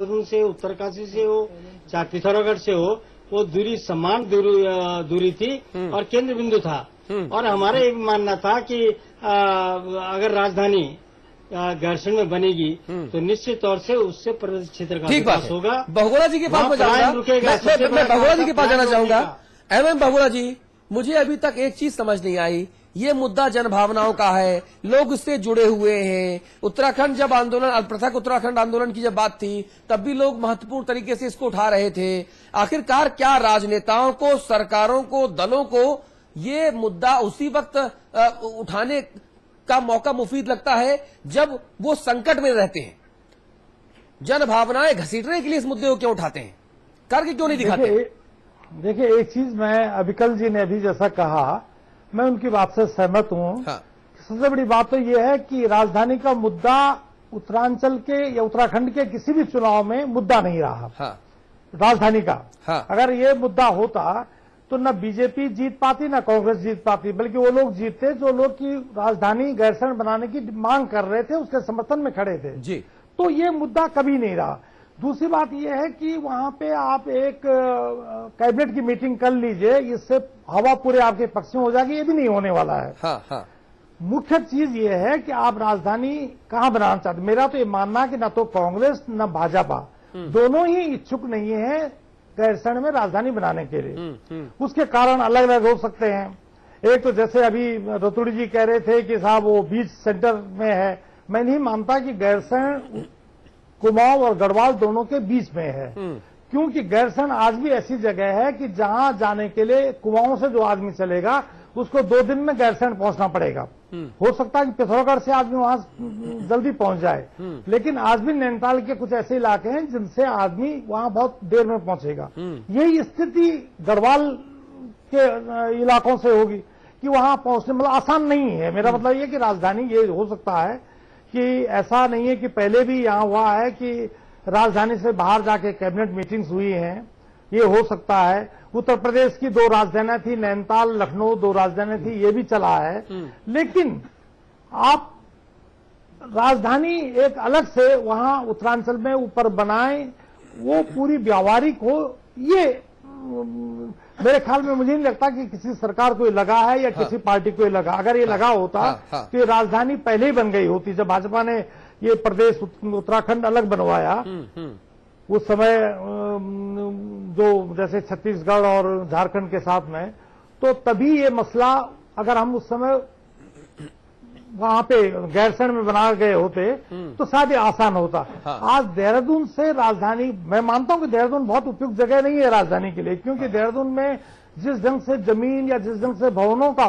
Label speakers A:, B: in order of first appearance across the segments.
A: देहरादून से, उत्तरकाशी से हो, चाहे पिथौरागढ़ से हो, वो दूरी समान दूरी थी और केंद्र बिंदु था। और हमारा ये मानना था कि अगर राजधानी गैरसैंण में बनेगी तो निश्चित तौर से उससे प्रदेश क्षेत्र का विकास होगा।
B: बहुगुणा जी के पास मैं बहुगुणा जी के पास जाना चाहूंगा। एवं बहुगुणा जी, मुझे अभी तक एक चीज समझ नहीं आई। ये मुद्दा जनभावनाओं का है, लोग इससे जुड़े हुए हैं। उत्तराखंड जब आंदोलन, पृथक उत्तराखंड आंदोलन की जब बात थी, तब भी लोग महत्वपूर्ण तरीके से इसको उठा रहे थे। आखिरकार क्या राजनेताओं को, सरकारों को, दलों को ये मुद्दा उसी वक्त उठाने का मौका मुफीद लगता है जब वो संकट में रहते हैं? जनभावनाएं घसीटने के लिए इस मुद्दे को क्यों उठाते हैं, करके क्यों नहीं दिखाते?
C: देखिए, एक चीज मैं अविकल जी ने अभी जैसा कहा, मैं उनकी बात से सहमत हूं।
B: हाँ।
C: सबसे बड़ी बात तो यह है कि राजधानी का मुद्दा उत्तरांचल के या उत्तराखंड के किसी भी चुनाव में मुद्दा नहीं रहा।
B: हाँ।
C: राजधानी का।
B: हाँ।
C: अगर ये मुद्दा होता तो न बीजेपी जीत पाती न कांग्रेस जीत पाती, बल्कि वो लोग जीतते जो लोग की राजधानी गैरसैंण बनाने की मांग कर रहे थे, उसके समर्थन में खड़े थे
B: जी।
C: तो ये मुद्दा कभी नहीं रहा। दूसरी बात यह है कि वहां पे आप एक कैबिनेट की मीटिंग कर लीजिए, इससे हवा पूरे आपके पक्ष में हो जाएगी, ये भी नहीं होने वाला है।
B: हाँ, हाँ।
C: मुख्य चीज ये है कि आप राजधानी कहां बनाना चाहते। मेरा तो ये मानना है कि न तो कांग्रेस न भाजपा दोनों ही इच्छुक नहीं है गैरसैंण में राजधानी बनाने के लिए। उसके कारण अलग अलग हो सकते हैं। एक तो जैसे अभी रतुड़ी जी कह रहे थे कि साहब वो बीच सेंटर में है, मैं नहीं मानता कि गैरसैंण कुमाऊं और गढ़वाल दोनों के बीच में है, क्योंकि गैरसैंण आज भी ऐसी जगह है कि जहां जाने के लिए कुमाऊं से जो आदमी चलेगा उसको 2 दिन में गैरसैंण पहुंचना पड़ेगा। हो सकता है कि पिथौरागढ़ से आदमी वहां जल्दी पहुंच जाए, लेकिन आज भी नैनीताल के कुछ ऐसे इलाके हैं जिनसे आदमी वहां बहुत देर में पहुंचेगा। यही स्थिति गढ़वाल के इलाकों से होगी कि वहां पहुंचने मतलब आसान नहीं है। मेरा मतलब ये कि राजधानी ये हो सकता है कि ऐसा नहीं है कि पहले भी यहां हुआ है कि राजधानी से बाहर जाके कैबिनेट मीटिंग्स हुई हैं, ये हो सकता है। उत्तर प्रदेश की 2 राजधानियां थी, नैनीताल लखनऊ 2 राजधानियां थी, ये भी चला है। लेकिन आप राजधानी एक अलग से वहां उत्तरांचल में ऊपर बनाएं, वो पूरी व्यावहारिक हो, ये मेरे ख्याल में मुझे नहीं लगता कि किसी सरकार को ये लगा है या किसी पार्टी को ये लगा। अगर ये लगा होता तो ये राजधानी पहले ही बन गई होती। जब भाजपा ने ये प्रदेश उत्तराखंड अलग बनवाया उस समय, जो जैसे छत्तीसगढ़ और झारखंड के साथ में, तो तभी ये मसला अगर हम उस समय वहां पे गैरसैंण में बना गए होते तो शायद आसान होता। आज देहरादून से राजधानी, मैं मानता हूं कि देहरादून बहुत उपयुक्त जगह नहीं है राजधानी के लिए, क्योंकि देहरादून में जिस ढंग से जमीन या जिस ढंग से भवनों का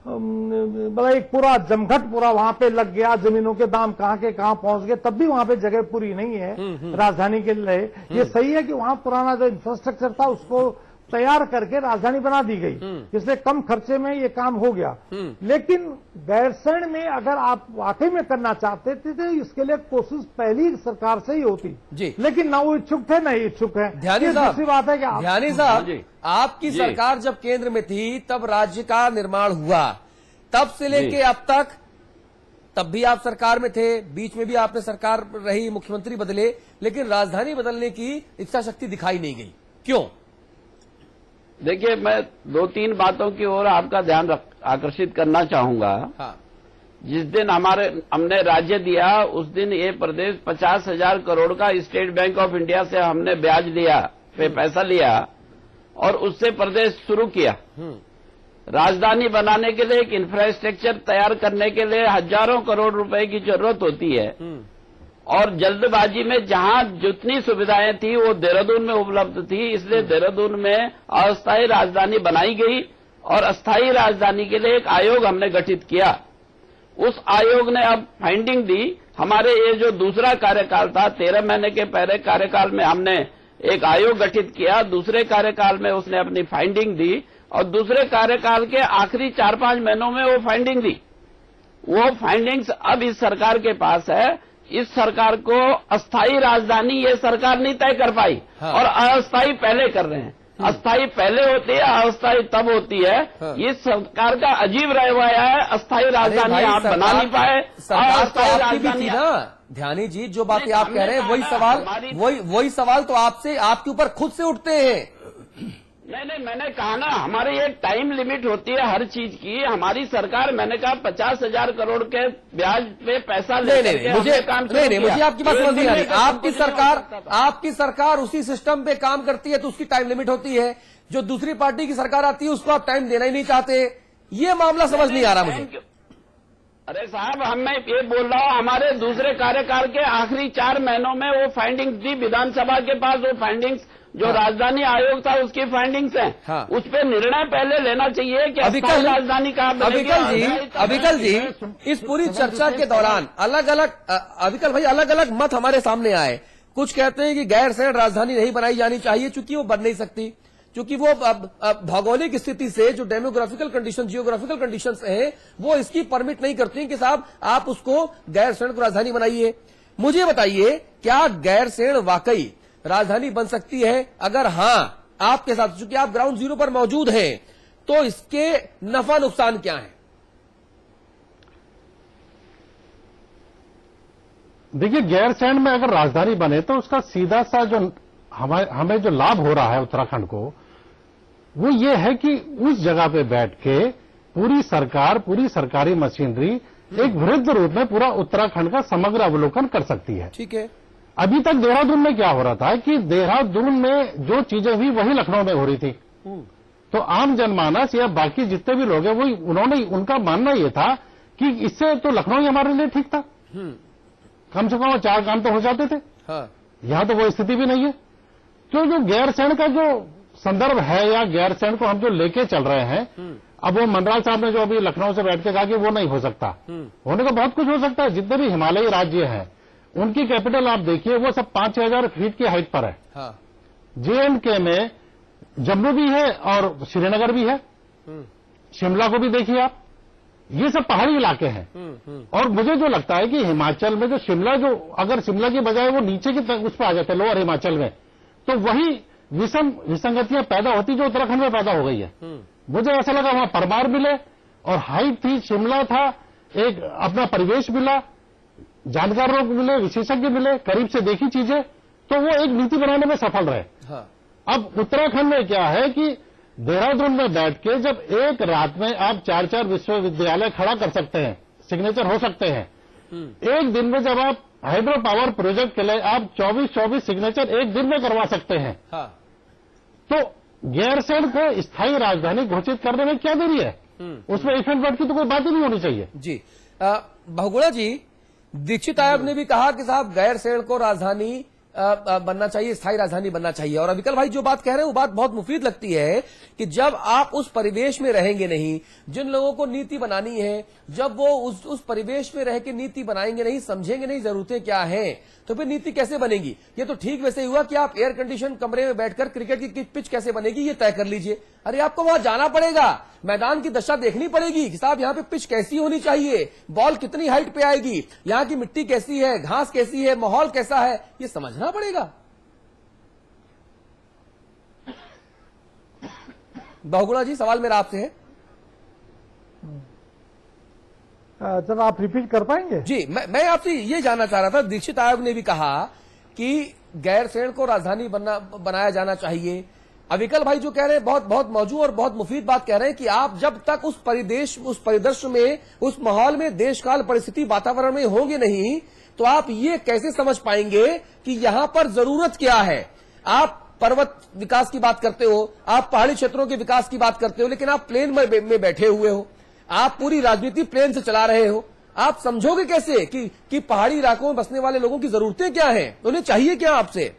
C: मतलब एक पूरा जमघट पूरा वहां पे लग गया, जमीनों के दाम कहां के कहां पहुंच गए, तब भी वहां पे जगह पूरी नहीं है राजधानी के लिए। ये सही है कि वहां पुराना जो इंफ्रास्ट्रक्चर था उसको तैयार करके राजधानी बना दी गई, इसलिए कम खर्चे में ये काम हो गया। लेकिन गैरसैंण में अगर आप वाकई में करना चाहते थे तो इसके लिए कोशिश पहली सरकार से ही होती जी। लेकिन ना वो इच्छुक थे ना इच्छुक है। दूसरी बात है कि
B: ध्यानी साहब, आपकी सरकार जब केंद्र में थी तब राज्य का निर्माण हुआ, तब से लेके अब तक, तब भी आप सरकार में थे, बीच में भी आपने सरकार रही, मुख्यमंत्री बदले, लेकिन राजधानी बदलने की इच्छा शक्ति दिखाई नहीं गई, क्यों?
D: देखिए, मैं 2-3 बातों की ओर आपका ध्यान आकर्षित करना चाहूंगा। हाँ। जिस दिन हमने राज्य दिया उस दिन ये प्रदेश 50,000 करोड़ का स्टेट बैंक ऑफ इंडिया से हमने ब्याज लिया, पैसा लिया और उससे प्रदेश शुरू किया। राजधानी बनाने के लिए एक इंफ्रास्ट्रक्चर तैयार करने के लिए हजारों करोड़ रुपए की जरूरत होती है, और जल्दबाजी में जहां जितनी सुविधाएं थी वो देहरादून में उपलब्ध थी, इसलिए देहरादून में अस्थायी राजधानी बनाई गई और अस्थायी राजधानी के लिए एक आयोग हमने गठित किया। उस आयोग ने अब फाइंडिंग दी। हमारे ये जो दूसरा कार्यकाल था, 13 महीने के पहले कार्यकाल में हमने एक आयोग गठित किया, दूसरे कार्यकाल में उसने अपनी फाइंडिंग दी और दूसरे कार्यकाल के आखिरी 4-5 महीनों में वो फाइंडिंग दी। वो फाइंडिंग्स अब इस सरकार के पास है। इस सरकार को अस्थायी राजधानी ये सरकार नहीं तय कर पाई। हाँ। और अस्थायी पहले कर रहे हैं। अस्थायी पहले होती है, अस्थायी तब होती है। ये सरकार का अजीब रवैया है। अस्थायी राजधानी आप बना नहीं पाए।
B: सरकार तो आपकी भी थी ना ध्यानी जी, जो बातें आप कह रहे हैं वही सवाल तो आपसे आपके ऊपर खुद से उठते हैं।
D: नहीं, मैंने कहा ना, हमारी एक टाइम लिमिट होती है हर चीज की। हमारी सरकार, मैंने कहा 50,000 करोड़ के ब्याज पे पैसा
B: मुझे आपकी बात समझ नहीं आ रही। आपकी सरकार उसी सिस्टम पे काम करती है तो उसकी टाइम लिमिट होती है। जो दूसरी पार्टी की सरकार आती है उसको आप टाइम देना ही नहीं चाहते। ये मामला समझ नहीं आ रहा मुझे।
D: अरे साहब, मैं ये बोल रहा हूँ, हमारे दूसरे कार्यकाल के आखिरी 4 महीनों में वो फाइंडिंग्स थी विधानसभा के पास। वो फाइंडिंग्स जो राजधानी आयोग था उसकी फाइंडिंग्स हैं। उस पर निर्णय पहले लेना चाहिए कि राजधानी कहाँ बनेगी।
B: अविकल जी, इस पूरी चर्चा के दौरान अविकल भाई अलग अलग मत हमारे सामने आए। कुछ कहते हैं कि गैरसैंण राजधानी नहीं बनाई जानी चाहिए क्योंकि वो बन नहीं सकती, क्योंकि वो भौगोलिक स्थिति से जो डेमोग्राफिकल कंडीशन, जियोग्राफिकल कंडीशंस हैं, वो इसकी परमिट नहीं करती कि साहब आप उसको गैरसैंण को राजधानी बनाइए। मुझे बताइए, क्या गैरसैंण वाकई राजधानी बन सकती है? अगर हां आपके साथ, चूंकि आप ग्राउंड जीरो पर मौजूद हैं, तो इसके नफा नुकसान क्या है?
C: देखिए, गैरसैंण में अगर राजधानी बने तो उसका सीधा सा जो हमें जो लाभ हो रहा है उत्तराखंड को, वो ये है कि उस जगह पे बैठ के पूरी सरकार, पूरी सरकारी मशीनरी एक वृद्ध रूप में पूरा उत्तराखंड का समग्र अवलोकन कर सकती है।
B: ठीक है।
C: अभी तक देहरादून में क्या हो रहा था कि देहरादून में जो चीजें हुई वही लखनऊ में हो रही थी। तो आम जनमानस या बाकी जितने भी लोग हैं वही उनका मानना ये था कि इससे तो लखनऊ ही हमारे लिए ठीक था। कम से कम 4 काम तो हो जाते थे।
B: हाँ।
C: यहां तो वो स्थिति भी नहीं है। तो जो गैरसैंण का जो संदर्भ है या गैरसैंण को हम जो लेके चल रहे हैं, अब वो मनराज साहब ने जो अभी लखनऊ से बैठ के कहा कि वो नहीं हो सकता, होने को बहुत कुछ हो सकता है। जितने भी हिमालयी राज्य हैं उनकी कैपिटल आप देखिए, वो सब 5,000 फीट की हाइट पर है। हाँ। JNK में जम्मू भी है और श्रीनगर भी है। शिमला को भी देखिए आप, ये सब पहाड़ी इलाके हैं। और मुझे जो लगता है कि हिमाचल में जो शिमला, जो अगर शिमला की बजाय वो नीचे की उस पर आ जाते लोअर हिमाचल में, तो वही विसंगतियां पैदा होती जो उत्तराखंड में पैदा हो गई है। मुझे ऐसा लगा वहां परमार मिले और हाइट थी, शिमला था, एक अपना परिवेश मिला, जानकार लोग मिले, विशेषज्ञ मिले, करीब से देखी चीजें, तो वो एक नीति बनाने में सफल रहे। हाँ। अब उत्तराखंड में क्या है कि देहरादून में बैठ के जब एक रात में आप 4-4 विश्वविद्यालय खड़ा कर सकते हैं, सिग्नेचर हो सकते हैं। एक दिन में जब आप हाइड्रो पावर प्रोजेक्ट के लिए आप 24 सिग्नेचर एक दिन में करवा सकते हैं। हाँ। तो गैरसैंण को स्थायी राजधानी घोषित करने में क्या देरी है? उसमें इफेक्ट बैठ की तो कोई बात ही नहीं होनी चाहिए।
B: जी। बहुगुणा जी, दीक्षित आयोग ने भी कहा कि साहब गैरसैंण को राजधानी बनना चाहिए, स्थायी राजधानी बनना चाहिए। और अविकल भाई जो बात कह रहे हैं वो बात बहुत मुफीद लगती है कि जब आप उस परिवेश में रहेंगे नहीं, जिन लोगों को नीति बनानी है, जब वो उस परिवेश में रह के नीति बनाएंगे नहीं, समझेंगे नहीं जरूरतें क्या हैं, तो फिर नीति कैसे बनेगी? ये तो ठीक वैसे ही हुआ कि आप एयर कंडीशन कमरे में बैठकर क्रिकेट की पिच कैसे बनेगी ये तय कर लीजिए। अरे आपको वहां जाना पड़ेगा, मैदान की दशा देखनी पड़ेगी कि साहब यहाँ पे पिच कैसी होनी चाहिए, बॉल कितनी हाइट पे आएगी, यहाँ की मिट्टी कैसी है, घास कैसी है, माहौल कैसा है, ये समझना पड़ेगा। बहुगुणा जी, सवाल मेरा आपसे है।
C: जब आप रिपीट कर पाएंगे?
B: जी, मैं आपसे ये जानना चाह रहा था, दीक्षित आयोग ने भी कहा कि गैरसैंण को राजधानी बनाया जाना चाहिए। अविकल भाई जो कह रहे हैं बहुत मौजूद और बहुत मुफीद बात कह रहे हैं कि आप जब तक उस परिदृश्य में, उस माहौल में, देश काल परिस्थिति वातावरण में होंगे नहीं, तो आप ये कैसे समझ पाएंगे कि यहां पर जरूरत क्या है? आप पर्वत विकास की बात करते हो, आप पहाड़ी क्षेत्रों के विकास की बात करते हो, लेकिन आप प्लेन में बैठे हुए हो, आप पूरी राजनीति प्लेन से चला रहे हो। आप समझोगे कैसे कि पहाड़ी इलाकों में बसने वाले लोगों की जरूरतें क्या हैं, उन्हें चाहिए क्या आपसे?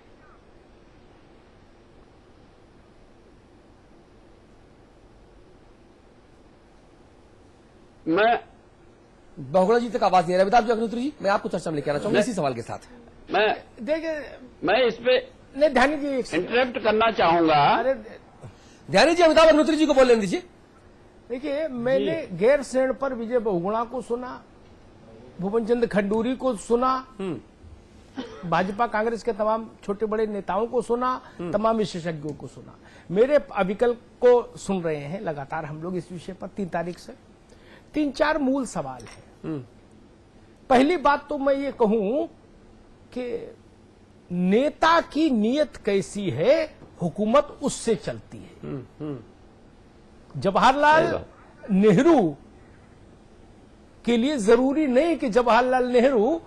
D: मैं
B: बहुगुणा जी तक आवाज नहीं आ रहा। अमिताभ जी, अग्निहोत्री जी, मैं आपको चर्चा में लेकर आना चाहूंगा इसी सवाल के साथ।
D: मैं इस पे
E: नहीं, ध्यानी जी
D: इंटरप्ट करना चाहूंगा।
E: अरे
B: ध्यानी जी, अमिताभ अग्निहोत्री जी को बोलने दीजिए।
E: देखिए, मैंने गैरसैंण पर विजय बहुगुणा को सुना, भुवन चंद्र खंडूरी को सुना, भाजपा कांग्रेस के तमाम छोटे बड़े नेताओं को सुना, तमाम विशेषज्ञों को सुना, मेरे अविकल को सुन रहे हैं लगातार हम लोग इस विषय पर 3 तारीख से। 3-4 मूल सवाल है। पहली बात तो मैं ये कहूं कि नेता की नीयत कैसी है, हुकूमत उससे चलती है। जवाहरलाल नेहरू के लिए जरूरी नहीं कि जवाहरलाल नेहरू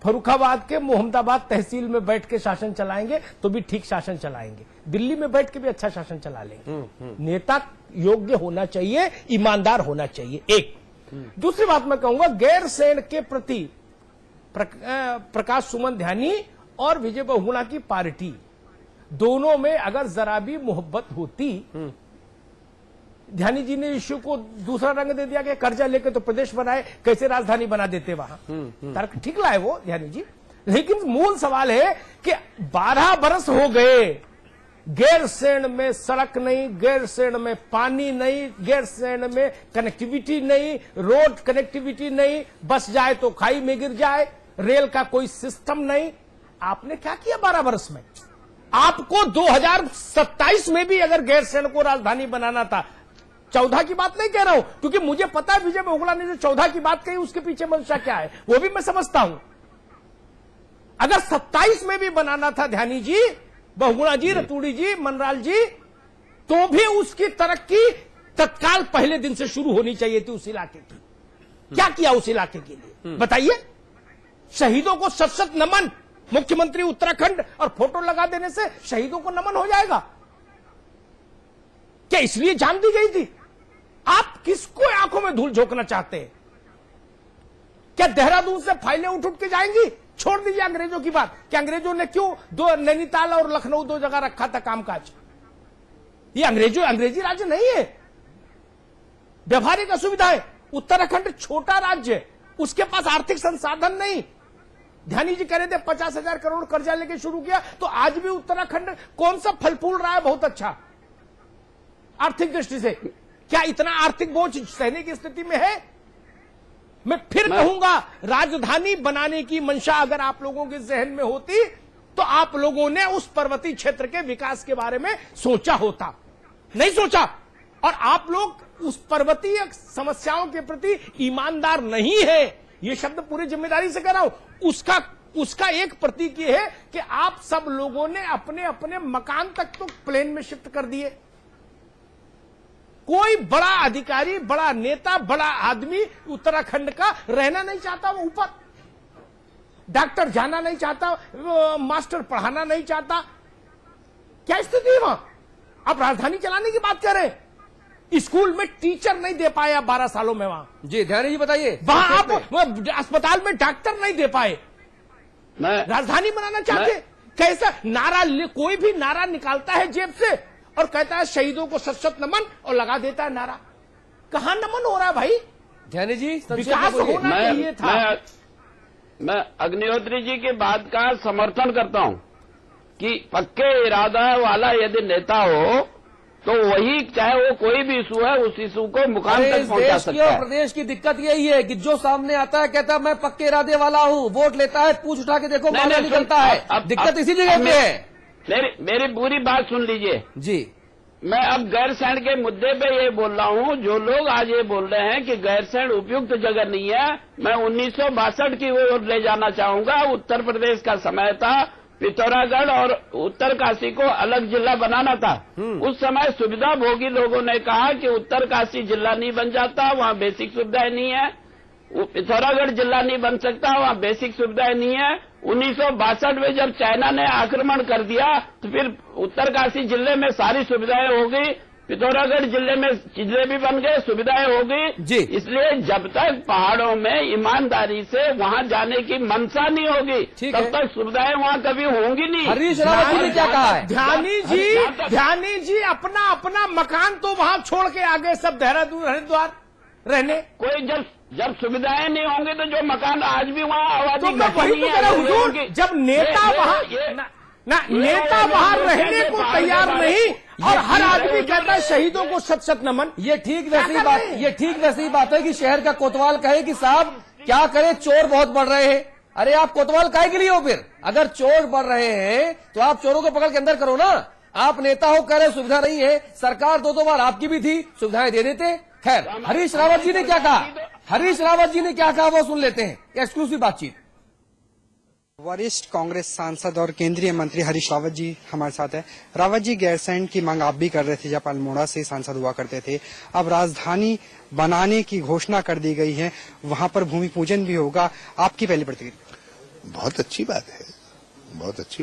E: फर्रुखाबाद के मोहम्मदाबाद तहसील में बैठ के शासन चलाएंगे तो भी ठीक शासन चलाएंगे, दिल्ली में बैठ के भी अच्छा शासन चला लेंगे। नेता योग्य होना चाहिए, ईमानदार होना चाहिए। एक दूसरी बात मैं कहूंगा, गैरसैंण के प्रति प्रकाश सुमन ध्यानी और विजय बहुगुणा की पार्टी दोनों में अगर जरा भी मोहब्बत होती, ध्यानी जी ने इश्यू को दूसरा रंग दे दिया कि कर्जा लेके तो प्रदेश बनाए, कैसे राजधानी बना देते वहां। तर्क ठीक लाए वो ध्यानी जी, लेकिन मूल सवाल है कि 12 बरस हो गए, गैरसैंण में सड़क नहीं, गैरसैंण में पानी नहीं, गैरसैंण में कनेक्टिविटी नहीं, रोड कनेक्टिविटी नहीं, बस जाए तो खाई में गिर जाए, रेल का कोई सिस्टम नहीं। आपने क्या किया 12 बरस में? आपको 2027 में भी अगर गैरसैंण को राजधानी बनाना था, 14 की बात नहीं कह रहा हूं, क्योंकि मुझे पता है विजय बहुगुणा ने जो 14 की बात कही उसके पीछे मंशा क्या है, वो भी मैं समझता हूं। अगर 27 में भी बनाना था ध्यानी जी, बहुगुणा जी, रतूड़ी जी, मनराल जी, तो भी उसकी तरक्की तत्काल पहले दिन से शुरू होनी चाहिए थी उस इलाके की। क्या किया उस इलाके के लिए बताइए? शहीदों को शत-शत नमन, मुख्यमंत्री उत्तराखंड और फोटो लगा देने से शहीदों को नमन हो जाएगा क्या? इसलिए जान दी गई थी? आप किसको आंखों में धूल झोंकना चाहते हैं? क्या देहरादून से फाइलें उठ के जाएंगी? छोड़ दीजिए अंग्रेजों की बात कि अंग्रेजों ने क्यों नैनीताल और लखनऊ 2 जगह रखा था कामकाज। ये अंग्रेजी राज्य नहीं है, व्यवहारिक असुविधा है। उत्तराखंड छोटा राज्य है, उसके पास आर्थिक संसाधन नहीं। ध्यानी जी कह रहे थे 50,000 करोड़ कर्जा लेके शुरू किया, तो आज भी उत्तराखंड कौन सा फल फूल रहा है बहुत अच्छा आर्थिक दृष्टि से। क्या इतना आर्थिक बोझ सहने की स्थिति में है? मैं फिर कहूंगा, राजधानी बनाने की मंशा अगर आप लोगों के जहन में होती तो आप लोगों ने उस पर्वतीय क्षेत्र के विकास के बारे में सोचा होता। नहीं सोचा, और आप लोग उस पर्वतीय समस्याओं के प्रति ईमानदार नहीं है। ये शब्द पूरी जिम्मेदारी से कह रहा हूं। उसका एक प्रतीक ये है कि आप सब लोगों ने अपने अपने मकान तक तो प्लेन में शिफ्ट कर दिए। कोई बड़ा अधिकारी, बड़ा नेता, बड़ा आदमी उत्तराखंड का रहना नहीं चाहता, वो ऊपर डॉक्टर जाना नहीं चाहता, मास्टर पढ़ाना नहीं चाहता। क्या स्थिति है वहां? आप राजधानी चलाने की बात कर रहे हैं, स्कूल में टीचर नहीं दे पाए आप 12 सालों में वहां।
B: जी ध्यानी जी बताइए,
E: वहां आप अस्पताल में डॉक्टर नहीं दे पाए, राजधानी बनाना चाहते? कैसा नारा, कोई भी नारा निकालता है जेब से और कहता है शहीदों को शत-शत नमन और लगा देता है नारा। कहां नमन हो रहा है भाई?
B: ध्यानी जी
E: विकास होना चाहिए था।
D: मैं अग्निहोत्री जी की बात का समर्थन करता हूं कि पक्के इरादा वाला यदि नेता हो तो वही, चाहे वो कोई भी इशू है, उस इशू को मुकाम तक पहुंचा सकता है।
B: प्रदेश की दिक्कत यही है कि जो सामने आता है कहता है मैं पक्के इरादे वाला हूं, वोट लेता है, पूछ उठा के देखो मामला निकलता है। दिक्कत इसी जगह पे है।
D: मेरी पूरी बात सुन लीजिए
B: जी।
D: मैं अब गैरसैंण के मुद्दे पे ये बोल रहा हूँ। जो लोग आज ये बोल रहे हैं कि गैरसैंण उपयुक्त जगह नहीं है, मैं 1962 की ओर ले जाना चाहूंगा। उत्तर प्रदेश का समय था, पिथौरागढ़ और उत्तर काशी को अलग जिला बनाना था। उस समय सुविधा भोगी लोगों ने कहा कि उत्तर काशी जिला नहीं बन जाता, वहाँ बेसिक सुविधाएं नहीं है। पिथौरागढ़ जिला नहीं बन सकता, वहाँ बेसिक सुविधाएं नहीं है। 1962 में जब चाइना ने आक्रमण कर दिया तो फिर उत्तरकाशी जिले में सारी सुविधाएं हो गई, पिथौरागढ़ जिले में जिले भी बन गए, सुविधाएं हो गई। इसलिए जब तक पहाड़ों में ईमानदारी से वहां जाने की मंशा नहीं होगी तब तक सुविधाएं वहां कभी होंगी नहीं।
B: हरीश रावत ने क्या कहा है?
E: ध्यानी जी अपना अपना मकान तो वहां छोड़ के आगे सब देहरादून हरिद्वार रहने।
D: कोई जब सुविधाएं नहीं होंगी तो जो मकान आज भी वहाँ आबादी
E: तो हुजूर, जब नेता वहां रहने को तैयार नहीं और हर आदमी कहता है शहीदों को शत-शत नमन।
B: ये ठीक वैसी बात है कि शहर का कोतवाल कहे कि साहब क्या करे, चोर बहुत बढ़ रहे हैं, अरे आप कोतवाल काहे के लिए हो फिर? अगर चोर बढ़ रहे हैं तो आप चोरों को पकड़ के अंदर करो ना। आप नेता हो, कह रहे सुविधा नहीं है, सरकार दो बार आपकी भी थी, सुविधाएं दे देते। खैर, हरीश रावत जी ने क्या कहा, हरीश रावत जी ने क्या कहा वो सुन लेते हैं, एक्सक्लूसिव बातचीत।
F: वरिष्ठ कांग्रेस सांसद और केंद्रीय मंत्री हरीश रावत जी हमारे साथ है। रावत जी, गैरसैंण की मांग आप भी कर रहे थे जब अल्मोड़ा से सांसद हुआ करते थे। अब राजधानी बनाने की घोषणा कर दी गई है, वहां पर भूमि पूजन भी होगा, आपकी पहली प्रतिक्रिया?
G: बहुत अच्छी बात है, बहुत अच्छी